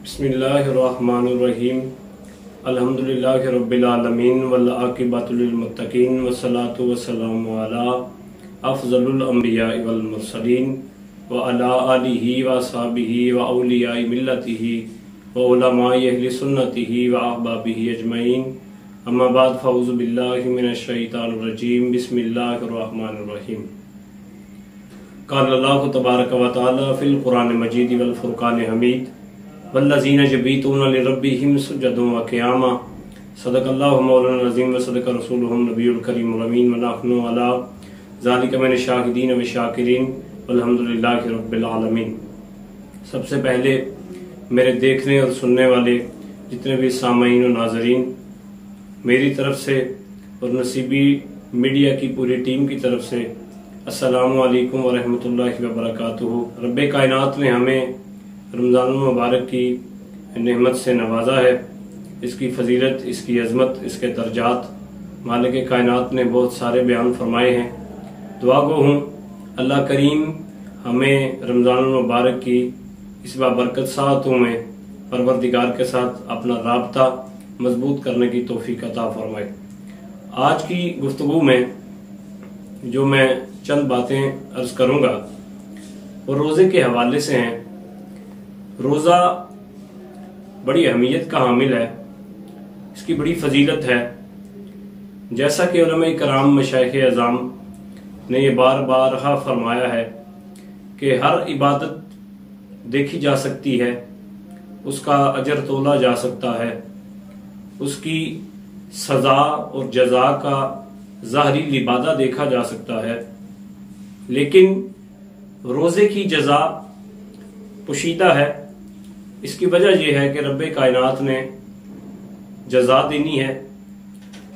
बिस्मिल्लाहिर्रहमानिर्रहीम। अल्हम्दुलिल्लाहि रब्बिल आलमीन वल आक़िबतु लिल मुत्तक़ीन वस्सलातु वस्सलामु अला अफ़ज़लुल अंबिया वल मुरसलीन व अला आलिहि व अस्हाबिहि व औलियाइ मिल्लतिहि व उलमाइ अहलि सुन्नतिहि व अहबाबिहि अजमईन। अम्मा बाद फ़अऊज़ु बिल्लाहि मिनश शैतानिर रजीम। बिस्मिल्लाहिर्रहमानिर्रहीम। क़ाल अल्लाहु तबारक व तआला फ़िल क़ुरानिल मजीद वल फ़ुरक़ानिल हमीद वल्लज़ीना यबीतूना लिरब्बिहिम सुज्जदन व क़ियामा। सदक़ल्लाहु मौलाना अज़ीम व सदक़ रसूलुहुन नबियुल करीमुल अमीन व नहनु अला ज़ालिका मिनश शाहिदीन व शाकिरीन वल्हम्दुलिल्लाहि रब्बिल आलमीन। सबसे पहले मेरे देखने और सुनने वाले जितने भी सामईन और नाज़रीन, मेरी तरफ से और नसीबी मीडिया की पूरी टीम की तरफ से अस्सलामु अलैकुम व रहमतुल्लाहि व बरकातुहू। रब्बे कायनात ने हमें रमज़ानुल मुबारक की नेमत से नवाजा है। इसकी फजीलत, इसकी अज़मत, इसके दर्जात मालिक कायनात ने बहुत सारे बयान फरमाए हैं। दुआ गो हूँ अल्लाह करीम हमें रमज़ानुल मुबारक की इस बाबरकत सातों में परवरदिगार के साथ अपना राब्ता मजबूत करने की तौफीक अता फरमाए। आज की गुफ्तगू में जो मैं चंद बातें अर्ज करूँगा वो रोज़े के हवाले से हैं। रोज़ा बड़ी अहमियत का हामिल है, इसकी बड़ी फजीलत है। जैसा कि उलमा कराम मशाइख़ अज़ाम ने ये बार बार फरमाया है कि हर इबादत देखी जा सकती है, उसका अजर तोला जा सकता है, उसकी सज़ा और जज़ा का ज़ाहरी लिबादा देखा जा सकता है, लेकिन रोज़े की जज़ा पोशीदा है। इसकी वजह यह है कि रब्बे कायनात ने जज़ा देनी है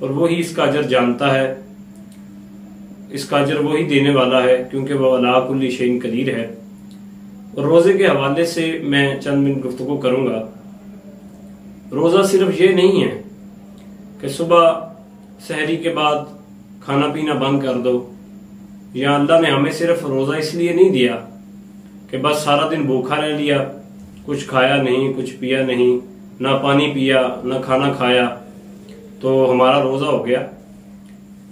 और वही इसका अजर जानता है, इसका अजर वही देने वाला है, क्योंकि वह अला कुल्ली शैइन कदीर है। और रोज़े के हवाले से मैं चंद मिनट गुफ्तगू करूँगा। रोज़ा सिर्फ ये नहीं है कि सुबह सहरी के बाद खाना पीना बंद कर दो, या अल्लाह ने हमें सिर्फ रोज़ा इसलिए नहीं दिया कि बस सारा दिन भूखा रह लिया, कुछ खाया नहीं, कुछ पिया नहीं, ना पानी पिया, ना खाना खाया, तो हमारा रोज़ा हो गया।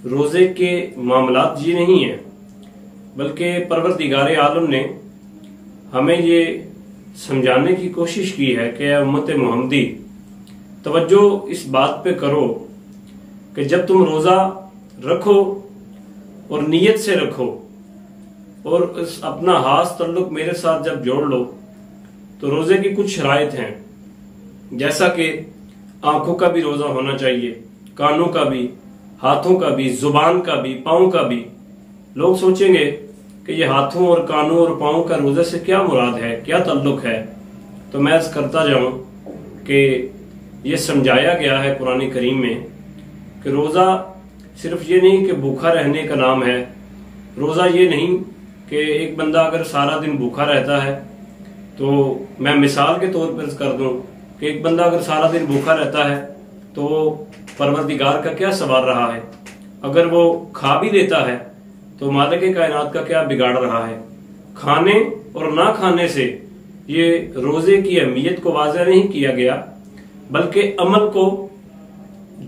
रोज़े के मामलात ये नहीं है, बल्कि परवरदिगार आलम ने हमें ये समझाने की कोशिश की है कि उम्मत मुहम्मदी तवज्जो इस बात पे करो कि जब तुम रोज़ा रखो और नीयत से रखो और अपना हाथ तल्लुक मेरे साथ जब जोड़ लो, तो रोज़े की कुछ शराइत हैं। जैसा कि आंखों का भी रोज़ा होना चाहिए, कानों का भी, हाथों का भी, जुबान का भी, पाँव का भी। लोग सोचेंगे कि ये हाथों और कानों और पाँव का रोज़े से क्या मुराद है, क्या ताल्लुक है। तो मैं अर्ज़ करता जाऊं कि ये समझाया गया है कुरान करीम में कि रोज़ा सिर्फ ये नहीं कि भूखा रहने का नाम है। रोज़ा ये नहीं कि एक बंदा अगर सारा दिन भूखा रहता है, तो मैं मिसाल के तौर पर कर दूं कि एक बंदा अगर सारा दिन भूखा रहता है तो परवरदिगार का क्या सवाल रहा है। अगर वो खा भी लेता है तो मालिक कायनात का क्या बिगाड़ रहा है। खाने और ना खाने से ये रोज़े की अहमियत को वाज़ेह नहीं किया गया, बल्कि अमल को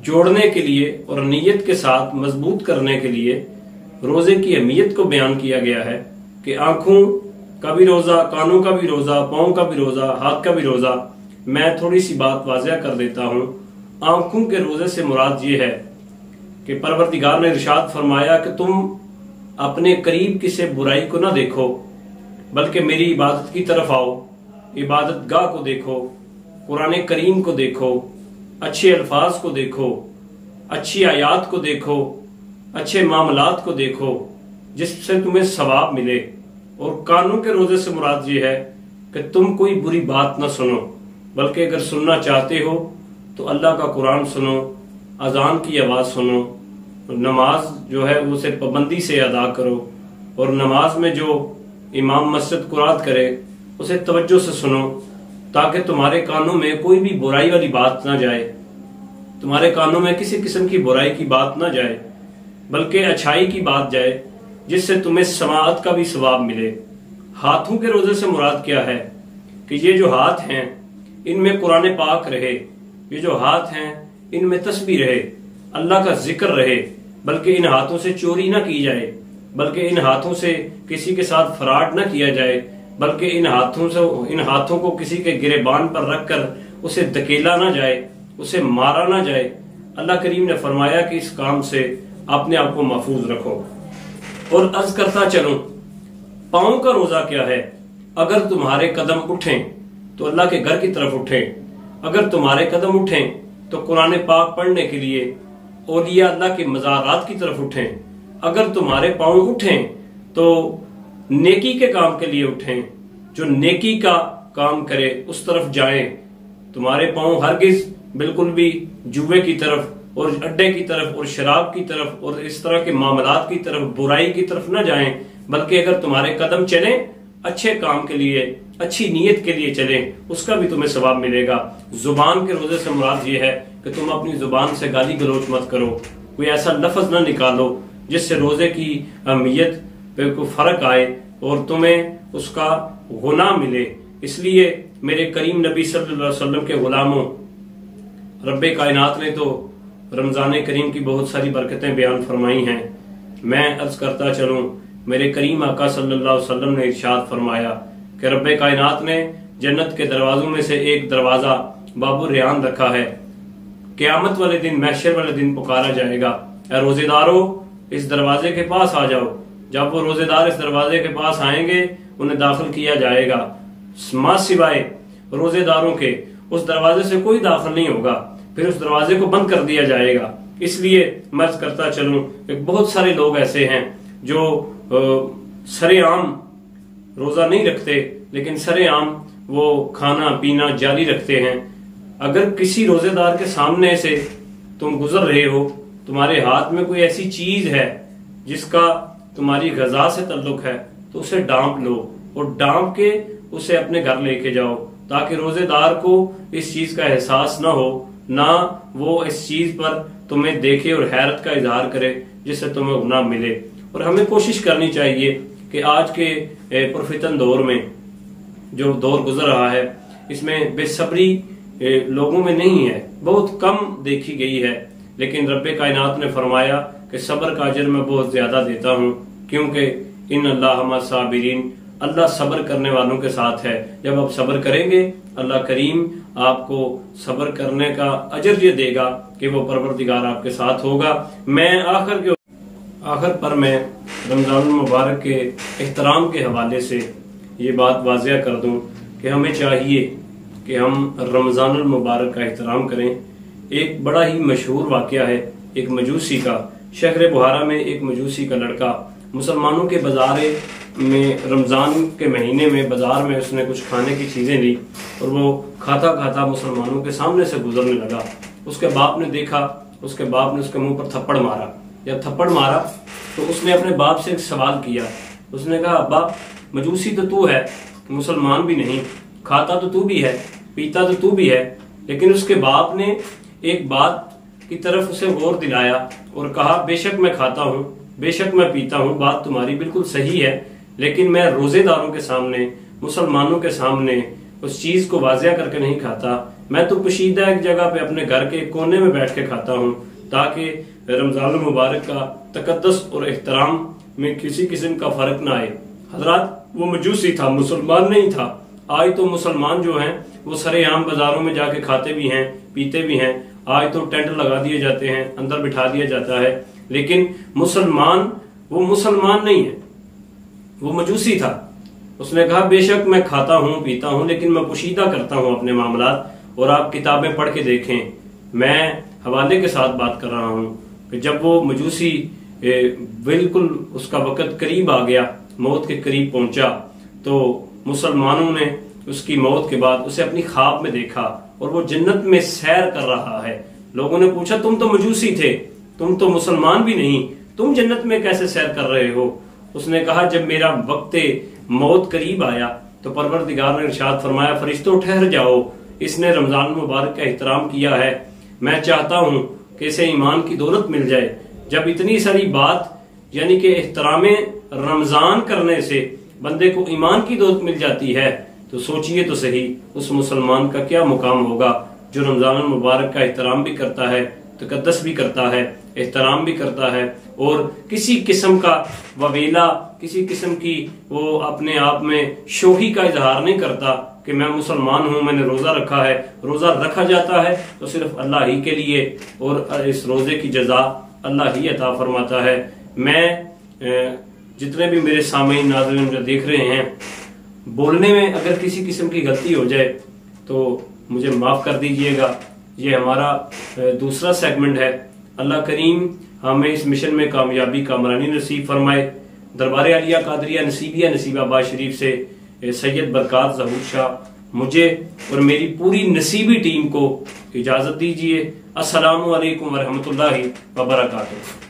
जोड़ने के लिए और नीयत के साथ मजबूत करने के लिए रोज़े की अहमियत को बयान किया गया है कि आंखों का भी रोज़ा, कानों का भी रोज़ा, पाँव का भी रोज़ा, हाथ का भी रोज़ा। मैं थोड़ी सी बात वाज़ेह कर देता हूँ। आंखों के रोज़े से मुराद ये है कि परवरदिगार ने इरशाद फरमाया कि तुम अपने करीब किसी बुराई को ना देखो, बल्कि मेरी इबादत की तरफ आओ, इबादत गाह को देखो, कुरान करीम को देखो, अच्छे अल्फाज को देखो, अच्छी आयात को देखो, अच्छे मामलात को देखो, जिससे तुम्हें सवाब मिले। और कानों के रोज़े से मुराद ये है कि तुम कोई बुरी बात ना सुनो, बल्कि अगर सुनना चाहते हो तो अल्लाह का कुरान सुनो, अजान की आवाज़ सुनो, नमाज जो है उसे पाबंदी से अदा करो, और नमाज में जो इमाम मस्जिद कुरात करे उसे तवज्जो से सुनो, ताकि तुम्हारे कानों में कोई भी बुराई वाली बात ना जाए, तुम्हारे कानों में किसी किस्म की बुराई की बात ना जाए, बल्कि अच्छाई की बात जाए, जिससे तुम्हें समाअत का भी सवाब मिले। हाथों के रोज़े से मुराद क्या है कि ये जो हाथ हैं इनमें कुरान पाक रहे, ये जो हाथ हैं इनमें तस्बीह रहे, अल्लाह का जिक्र रहे, बल्कि इन हाथों से चोरी ना की जाए, बल्कि इन हाथों से किसी के साथ फ्रॉड ना किया जाए, बल्कि इन हाथों को किसी के गिरेबान पर रखकर उसे धकेला ना जाए, उसे मारा ना जाए। अल्लाह करीम ने फरमाया कि इस काम से अपने आप को महफूज रखो। और अर्ज करता चलूं, पांव का रोजा क्या है? अगर तुम्हारे कदम उठें तो अल्लाह के घर की तरफ उठें, अगर तुम्हारे कदम उठें तो कुरान पाक पढ़ने के लिए औलिया अल्लाह के मज़ारात की तरफ उठें, अगर तुम्हारे पांव उठें तो नेकी के काम के लिए उठें, जो नेकी का काम करे उस तरफ जाएं। तुम्हारे पांव हरगिज बिल्कुल भी जुए की तरफ और अड्डे की तरफ और शराब की तरफ और इस तरह के मामलात की तरफ, बुराई की तरफ न जाएं, बल्कि अगर तुम्हारे कदम चलें अच्छे काम के लिए, अच्छी नीयत के लिए चलें, उसका भी तुम्हें सवाब मिलेगा। जुबान के रोजे से मुराद ये है कि तुम अपनी जुबान से गाली गलौज मत करो, कोई ऐसा लफ्ज ना निकालो जिससे रोजे की अहमियत पे कोई फर्क आए और तुम्हें उसका गुनाह मिले। इसलिए मेरे करीम नबी सल्लल्लाहु अलैहि वसल्लम के गुलामों, रब्बे कायनात ने तो रमजान करीम की बहुत सारी बरकतें बयान फरमाई हैं। मैं अर्ज करता चलूं, मेरे करीम आका सल्लल्लाहु अलैहि वसल्लम ने इरशाद फरमाया कि रब्बे कायनात ने जन्नत के दरवाजों में से एक दरवाजा बाबुर रेयान रखा है। क़यामत वाले दिन, महशर वाले दिन पुकारा जाएगा, ऐ रोजेदारों इस दरवाजे के पास आ जाओ। जब वो रोजेदार इस दरवाजे के पास आएंगे उन्हें दाखिल किया जाएगा, मां सिवाय रोजेदारों के उस दरवाजे से कोई दाखिल नहीं होगा, फिर उस दरवाजे को बंद कर दिया जाएगा। इसलिए मैं अर्ज करता चलूं कि बहुत सारे लोग ऐसे हैं जो सरेआम रोजा नहीं रखते, लेकिन सरेआम वो खाना पीना जारी रखते हैं। अगर किसी रोजेदार के सामने से तुम गुजर रहे हो, तुम्हारे हाथ में कोई ऐसी चीज है जिसका तुम्हारी गजा से ताल्लुक है, तो उसे डांप लो और डांप के उसे अपने घर लेके जाओ, ताकि रोजेदार को इस चीज का एहसास ना हो, ना वो इस चीज पर तुम्हें देखे और हैरत का इजहार करे जिससे तुम्हें गुनाह मिले। और हमें कोशिश करनी चाहिए कि आज के पुरफितन दौर में जो दौर गुजर रहा है, इसमें बेसब्री लोगों में नहीं है, बहुत कम देखी गई है, लेकिन रब्बे कायनात ने फरमाया कि सब्र का अजर मैं बहुत ज्यादा देता हूँ, क्योंकि इन अल्लाह मा साबिरीन, अल्लाह सब्र करने वालों के साथ है। जब आप सब्र करेंगे अल्लाह करीम आपको सब्र करने का अजर ये देगा कि वो परवरदिगार आपके साथ होगा। मैं आखिर पर मैं रमजान मुबारक के एहतराम के हवाले से ये बात वाज़िया कर दूं कि हमें चाहिए कि हम रमजान मुबारक का एहतराम करें। एक बड़ा ही मशहूर वाक़या है एक मजूसी का। शहर बुहारा में एक मजूसी का लड़का मुसलमानों के बाजारे में रमजान के महीने में बाजार में उसने कुछ खाने की चीजें ली और वो खाता खाता मुसलमानों के सामने से गुजरने लगा। उसके बाप ने देखा, उसके बाप ने उसके मुंह पर थप्पड़ मारा। जब थप्पड़ मारा तो उसने अपने बाप से एक सवाल किया। उसने कहा, अब्बा मजूसी तो तू है, मुसलमान भी नहीं, खाता तो तू भी है, पीता तो तू भी है, लेकिन उसके बाप ने एक बात की तरफ उसे गौर दिलाया और कहा, बेशक मैं खाता हूँ, बेशक मैं पीता हूँ, बात तुम्हारी बिल्कुल सही है, लेकिन मैं रोजेदारों के सामने, मुसलमानों के सामने उस चीज को वाजिया करके नहीं खाता। मैं तो पोशीदा एक जगह पे अपने घर के कोने में बैठ के खाता हूँ, ताकि रमजान मुबारक का तकद्दस और एहतराम में किसी किस्म का फर्क ना आए। हजरात, वो मजूसी था, मुसलमान नहीं था। आज तो मुसलमान जो हैं वो सरेआम बाजारों में जाके खाते भी हैं, पीते भी हैं। आज तो टेंट लगा दिए जाते हैं, अंदर बिठा दिया जाता है, लेकिन मुसलमान वो मुसलमान नहीं है, वो मजूसी था। उसने कहा, बेशक मैं खाता हूँ पीता हूँ, लेकिन मैं पोशीदा करता हूँ अपने मामलात। और आप किताबें पढ़ के देखें, मैं हवाले के साथ बात कर रहा हूँ कि जब वो मजूसी बिल्कुल उसका वक़्त करीब आ गया, मौत के करीब पहुंचा, तो मुसलमानों ने उसकी मौत के बाद उसे अपनी ख्वाब में देखा और वो जन्नत में सैर कर रहा है। लोगों ने पूछा, तुम तो मजूसी थे, तुम तो मुसलमान भी नहीं, तुम जन्नत में कैसे सैर कर रहे हो? उसने कहा, जब मेरा वक्त मौत करीब आया तो परवरदिगार ने इरशाद फरमाया, फरिश्तों ठहर जाओ, इसने रमजान मुबारक का एहतराम किया है, मैं चाहता हूं कि इसे ईमान की दौलत मिल जाए। जब इतनी सारी बात यानी कि एहतराम रमजान करने से बंदे को ईमान की दौलत मिल जाती है, तो तो सोचिए तो सही उस मुसलमान का क्या मुकाम होगा जो रमजान मुबारक का एहतराम भी करता है, तकद्दस भी करता है, एहतराम भी करता है, और किसी किस्म का ववेला, किसी किस्म की वो अपने आप में शोही का इजहार नहीं करता कि मैं मुसलमान हूं, मैंने रोजा रखा है। रोजा रखा जाता है तो सिर्फ अल्लाह ही के लिए, और इस रोजे की जजा अल्लाह ही अता फरमाता है। मैं जितने भी मेरे सामईन नाज़रीन मुझे देख रहे हैं, बोलने में अगर किसी किस्म की गलती हो जाए तो मुझे माफ कर दीजिएगा। ये हमारा दूसरा सेगमेंट है। अल्लाह करीम हमें इस मिशन में कामयाबी कामरानी नसीब फरमाए। दरबार आलिया कादरिया नसीबिया नसीबाबाद शरीफ से सैयद बरकात ज़हूर शाह मुझे और मेरी पूरी नसीबी टीम को इजाजत दीजिए। अस्सलामु अलैकुम वरहमतुल्लाहि वबरकातुहू।